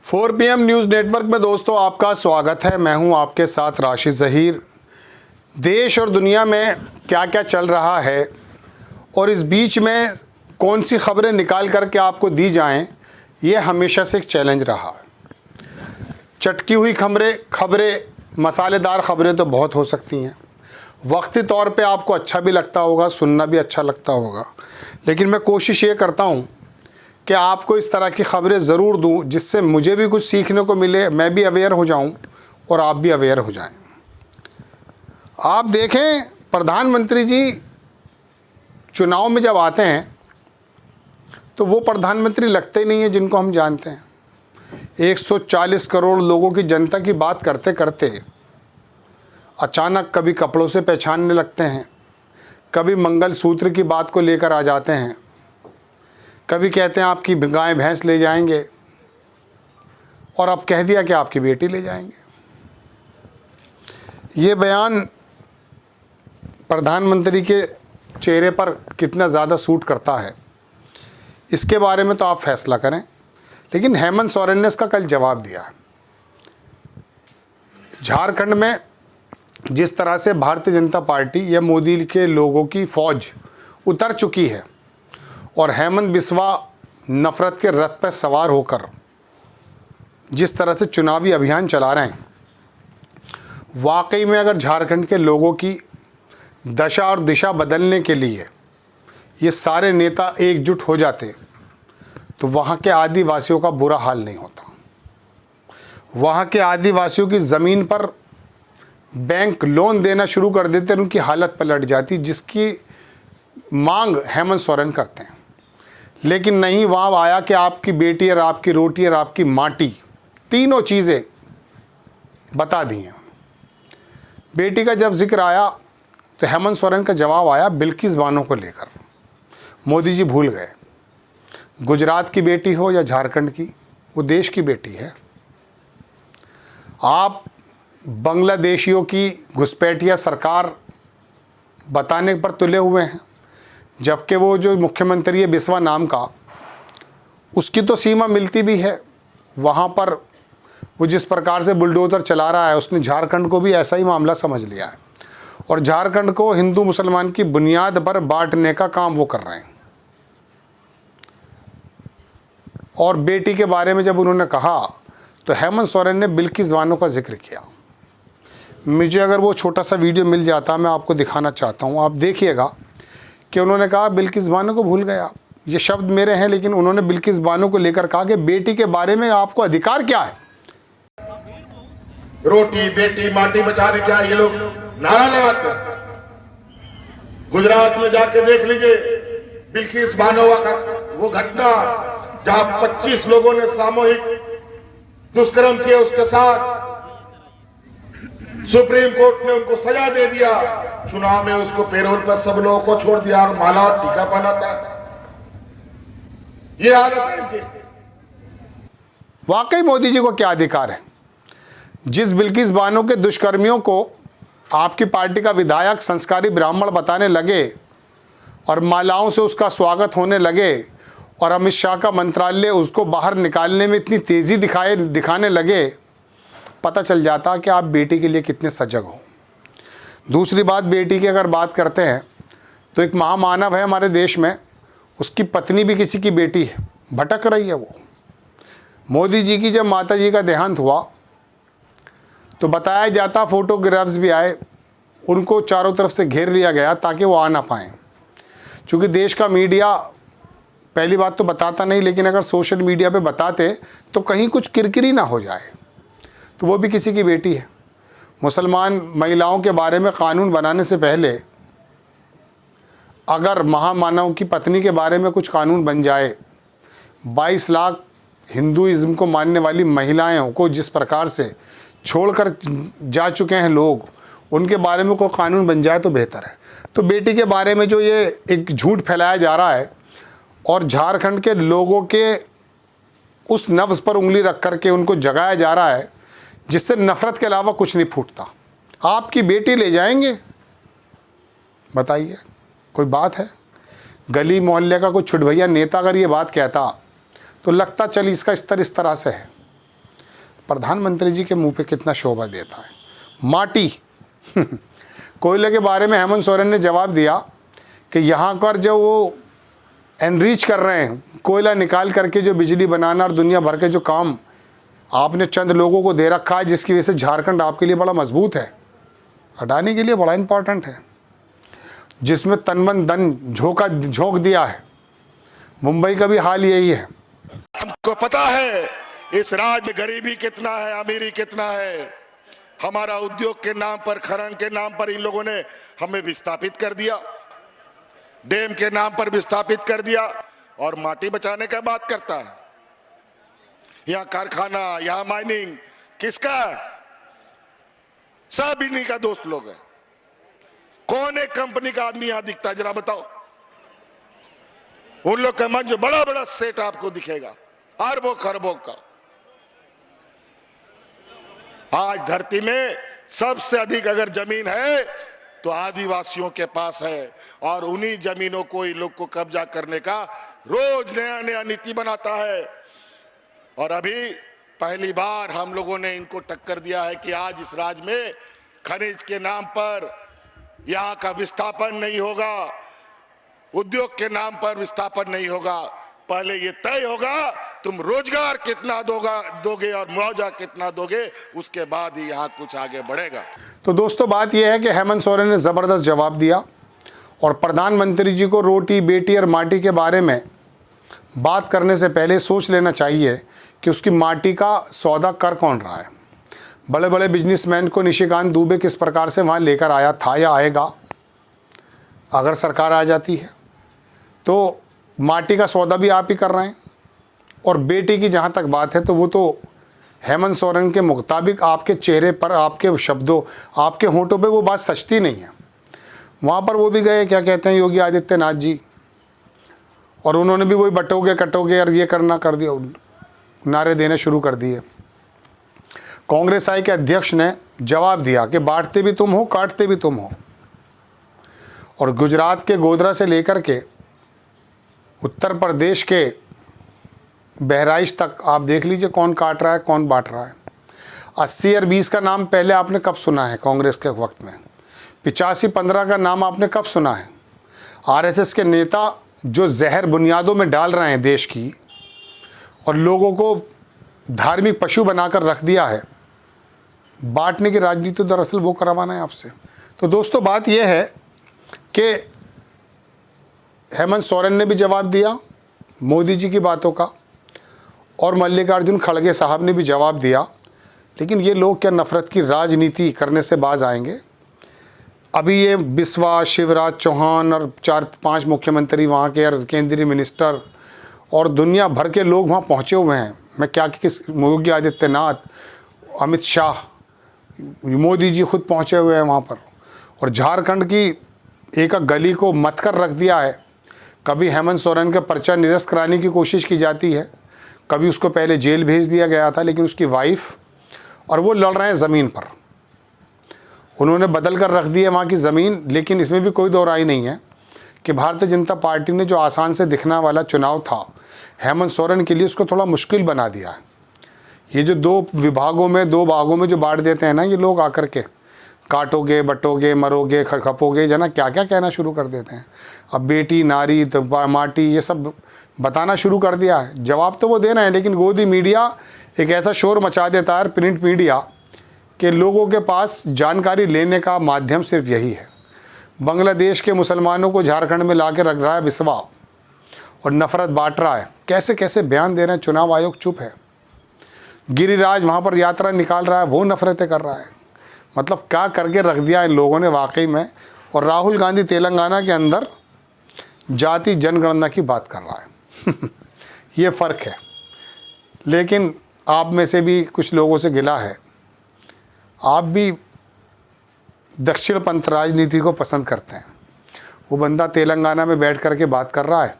4 PM news network में दोस्तों आपका स्वागत है। मैं हूं आपके साथ राशिद ज़हीर। देश और दुनिया में क्या क्या चल रहा है और इस बीच में कौन सी खबरें निकाल करके आपको दी जाएं, ये हमेशा से एक चैलेंज रहा है। चटकी हुई खबरें मसालेदार खबरें तो बहुत हो सकती हैं। वक्ती तौर पे आपको अच्छा भी लगता होगा, सुनना भी अच्छा लगता होगा, लेकिन मैं कोशिश ये करता हूँ कि आपको इस तरह की खबरें ज़रूर दूं जिससे मुझे भी कुछ सीखने को मिले, मैं भी अवेयर हो जाऊं और आप भी अवेयर हो जाएं। आप देखें, प्रधानमंत्री जी चुनाव में जब आते हैं तो वो प्रधानमंत्री लगते ही नहीं हैं जिनको हम जानते हैं। 140 करोड़ लोगों की जनता की बात करते करते अचानक कभी कपड़ों से पहचानने लगते हैं, कभी मंगलसूत्र की बात को लेकर आ जाते हैं, कभी कहते हैं आपकी गाय भैंस ले जाएंगे और अब कह दिया कि आपकी बेटी ले जाएंगे। ये बयान प्रधानमंत्री के चेहरे पर कितना ज़्यादा सूट करता है, इसके बारे में तो आप फैसला करें। लेकिन हेमंत सोरेन ने इसका कल जवाब दिया। झारखंड में जिस तरह से भारतीय जनता पार्टी या मोदी के लोगों की फौज उतर चुकी है और हेमंत बिस्वा नफरत के रथ पर सवार होकर जिस तरह से चुनावी अभियान चला रहे हैं, वाकई में अगर झारखंड के लोगों की दशा और दिशा बदलने के लिए ये सारे नेता एकजुट हो जाते तो वहाँ के आदिवासियों का बुरा हाल नहीं होता। वहाँ के आदिवासियों की ज़मीन पर बैंक लोन देना शुरू कर देते, उनकी हालत पलट जाती, जिसकी मांग हेमंत सोरेन करते हैं। लेकिन नहीं, वहाँ आया कि आपकी बेटी और आपकी रोटी और आपकी माटी, तीनों चीज़ें बता दी हैं। बेटी का जब जिक्र आया तो हेमंत सोरेन का जवाब आया बिल्किस बानो को लेकर। मोदी जी भूल गए, गुजरात की बेटी हो या झारखंड की, वो देश की बेटी है। आप बांग्लादेशियों की घुसपैठिया सरकार बताने पर तुले हुए हैं, जबकि वो जो मुख्यमंत्री है बिस्वा नाम का, उसकी तो सीमा मिलती भी है। वहाँ पर वो जिस प्रकार से बुलडोज़र चला रहा है, उसने झारखंड को भी ऐसा ही मामला समझ लिया है और झारखंड को हिंदू मुसलमान की बुनियाद पर बांटने का काम वो कर रहे हैं। और बेटी के बारे में जब उन्होंने कहा तो हेमंत सोरेन ने बिल्किस बानो का जिक्र किया। मुझे अगर वो छोटा सा वीडियो मिल जाता, मैं आपको दिखाना चाहता हूँ, आप देखिएगा कि उन्होंने कहा बिल्किस बानो को भूल गए आप। ये शब्द मेरे हैं, लेकिन उन्होंने बिल्किस बानो को लेकर कहा कि बेटी के बारे में आपको अधिकार क्या है। रोटी बेटी माटी बचाने क्या ये लोग नारा लगाते हैं। गुजरात में जाके देख लीजिए बिल्किस बानो का वो घटना जहां 25 लोगों ने सामूहिक दुष्कर्म किया, उसके साथ सुप्रीम कोर्ट ने उनको सजा दे दिया। चुनाव में उसको पेरोल पर सब लोगों को छोड़ दिया और माला और टीका पहनाता है। ये आदत है इनकी। वाकई मोदी जी को क्या अधिकार है? जिस बिल्किस बानो के दुष्कर्मियों को आपकी पार्टी का विधायक संस्कारी ब्राह्मण बताने लगे और मालाओं से उसका स्वागत होने लगे और अमित शाह का मंत्रालय उसको बाहर निकालने में इतनी तेज़ी दिखाने लगे, पता चल जाता कि आप बेटी के लिए कितने सजग हो। दूसरी बात, बेटी की अगर बात करते हैं तो एक महामानव है हमारे देश में, उसकी पत्नी भी किसी की बेटी है, भटक रही है वो। मोदी जी की जब माता जी का देहांत हुआ तो बताया जाता, फोटोग्राफ्स भी आए, उनको चारों तरफ से घेर लिया गया ताकि वो आ ना पाएँ। चूँकि देश का मीडिया पहली बात तो बताता नहीं, लेकिन अगर सोशल मीडिया पे बताते तो कहीं कुछ किरकिरी ना हो जाए। तो वो भी किसी की बेटी है। मुसलमान महिलाओं के बारे में कानून बनाने से पहले अगर महामानव की पत्नी के बारे में कुछ कानून बन जाए, 22 लाख हिंदुइज्म को मानने वाली महिलाओं को जिस प्रकार से छोड़कर जा चुके हैं लोग, उनके बारे में कोई कानून बन जाए तो बेहतर है। तो बेटी के बारे में जो ये एक झूठ फैलाया जा रहा है और झारखंड के लोगों के उस नफ्स पर उंगली रख करके उनको जगाया जा रहा है, जिससे नफ़रत के अलावा कुछ नहीं फूटता। आपकी बेटी ले जाएंगे, बताइए कोई बात है? गली मोहल्ले का कोई छुटभैया नेता अगर ये बात कहता तो लगता चल इसका स्तर इस तरह से है। प्रधानमंत्री जी के मुंह पे कितना शोभा देता है। माटी कोयले के बारे में हेमंत सोरेन ने जवाब दिया कि यहाँ पर जो वो एनरिच कर रहे हैं, कोयला निकाल करके जो बिजली बनाना और दुनिया भर के जो काम आपने चंद लोगों को दे रखा है, जिसकी वजह से झारखंड आपके लिए बड़ा मजबूत है, अडानी के लिए बड़ा इंपॉर्टेंट है, जिसमें तन मन धन झोंक दिया है। मुंबई का भी हाल यही है। हमको पता है इस राज्य में गरीबी कितना है, अमीरी कितना है। हमारा उद्योग के नाम पर, खनन के नाम पर इन लोगों ने हमें विस्थापित कर दिया, डैम के नाम पर विस्थापित कर दिया, और माटी बचाने का बात करता है। यहाँ कारखाना, यहाँ माइनिंग किसका है? सब इन्हीं का दोस्त लोग हैं। कौन एक कंपनी का आदमी यहां दिखता है, जरा बताओ। उन लोग का मंच बड़ा बड़ा सेट आपको दिखेगा, अरबों खरबों का। आज धरती में सबसे अधिक अगर जमीन है तो आदिवासियों के पास है, और उन्हीं जमीनों को इन लोग को कब्जा करने का रोज नया नया नीति बनाता है। और अभी पहली बार हम लोगों ने इनको टक्कर दिया है कि आज इस राज्य में खनिज के नाम पर यहाँ का विस्थापन नहीं होगा, उद्योग के नाम पर विस्थापन नहीं होगा। पहले ये तय होगा तुम रोजगार कितना दोगे और मुआवजा कितना दोगे, उसके बाद ही यहाँ कुछ आगे बढ़ेगा। तो दोस्तों बात यह है कि हेमंत सोरेन ने ज़बरदस्त जवाब दिया, और प्रधानमंत्री जी को रोटी बेटी और माटी के बारे में बात करने से पहले सोच लेना चाहिए कि उसकी माटी का सौदा कर कौन रहा है। बड़े बड़े बिजनेसमैन को निशिकांत दुबे किस प्रकार से वहाँ लेकर आया था या आएगा, अगर सरकार आ जाती है तो माटी का सौदा भी आप ही कर रहे हैं। और बेटी की जहाँ तक बात है तो वो तो हेमंत सोरेन के मुताबिक आपके चेहरे पर, आपके शब्दों, आपके होंठों पे वो बात सचती नहीं है। वहाँ पर वो भी गए, क्या कहते हैं, योगी आदित्यनाथ जी, और उन्होंने भी वही बटोगे कटोगे और ये करना कर दिया, नारे देने शुरू कर दिए। कांग्रेस आई के अध्यक्ष ने जवाब दिया कि बांटते भी तुम हो, काटते भी तुम हो। और गुजरात के गोधरा से लेकर के उत्तर प्रदेश के बहराइच तक आप देख लीजिए कौन काट रहा है, कौन बांट रहा है। 80 और 20 का नाम पहले आपने कब सुना है कांग्रेस के वक्त में? 85-15 का नाम आपने कब सुना है? आरएसएस के नेता जो जहर बुनियादों में डाल रहे हैं देश की, और लोगों को धार्मिक पशु बनाकर रख दिया है, बांटने की राजनीति दरअसल वो करवाना है आपसे। तो दोस्तों बात यह है कि हेमंत सोरेन ने भी जवाब दिया मोदी जी की बातों का, और मल्लिकार्जुन खड़गे साहब ने भी जवाब दिया। लेकिन ये लोग क्या नफ़रत की राजनीति करने से बाज आएंगे? अभी ये बिस्वा, शिवराज चौहान और 4-5 मुख्यमंत्री वहाँ के और केंद्रीय मिनिस्टर और दुनिया भर के लोग वहाँ पहुँचे हुए हैं। मैं क्या कि किस योगी आदित्यनाथ, अमित शाह, मोदी जी खुद पहुँचे हुए हैं वहाँ पर, और झारखंड की एक गली को मत कर रख दिया है। कभी हेमंत सोरेन का पर्चा निरस्त कराने की कोशिश की जाती है, कभी उसको पहले जेल भेज दिया गया था, लेकिन उसकी वाइफ और वो लड़ रहे हैं ज़मीन पर, उन्होंने बदल कर रख दी है वहाँ की ज़मीन। लेकिन इसमें भी कोई दो राय नहीं है कि भारतीय जनता पार्टी ने जो आसान से दिखने वाला चुनाव था हेमंत सोरेन के लिए, उसको थोड़ा मुश्किल बना दिया है। ये जो 2 विभागों में, 2 भागों में जो बांट देते हैं ना ये लोग, आकर के काटोगे, बटोगे, मरोगे, खपोगे, जना क्या क्या कहना शुरू कर देते हैं। अब बेटी, नारी, माटी, ये सब बताना शुरू कर दिया है। जवाब तो वो दे रहे हैं, लेकिन गोदी मीडिया एक ऐसा शोर मचा देता है, प्रिंट मीडिया, कि लोगों के पास जानकारी लेने का माध्यम सिर्फ यही है। बांग्लादेश के मुसलमानों को झारखंड में ला के रख रहा है बिस्वा, और नफ़रत बांट रहा है। कैसे कैसे बयान दे रहे हैं, चुनाव आयोग चुप है। गिरिराज वहाँ पर यात्रा निकाल रहा है, वो नफ़रतें कर रहा है। मतलब क्या करके रख दिया इन लोगों ने वाकई में। और राहुल गांधी तेलंगाना के अंदर जाति जनगणना की बात कर रहा है ये फ़र्क है। लेकिन आप में से भी कुछ लोगों से गिला है, आप भी दक्षिणपंथ राजनीति को पसंद करते हैं। वो बंदा तेलंगाना में बैठ करके बात कर रहा है,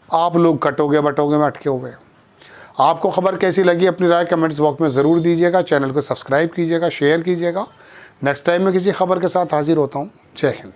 आप लोग कटोगे बटोगे में अटके हुए। आपको खबर कैसी लगी अपनी राय कमेंट्स बॉक्स में ज़रूर दीजिएगा। चैनल को सब्सक्राइब कीजिएगा, शेयर कीजिएगा। नेक्स्ट टाइम मैं किसी खबर के साथ हाजिर होता हूँ। जय हिंद।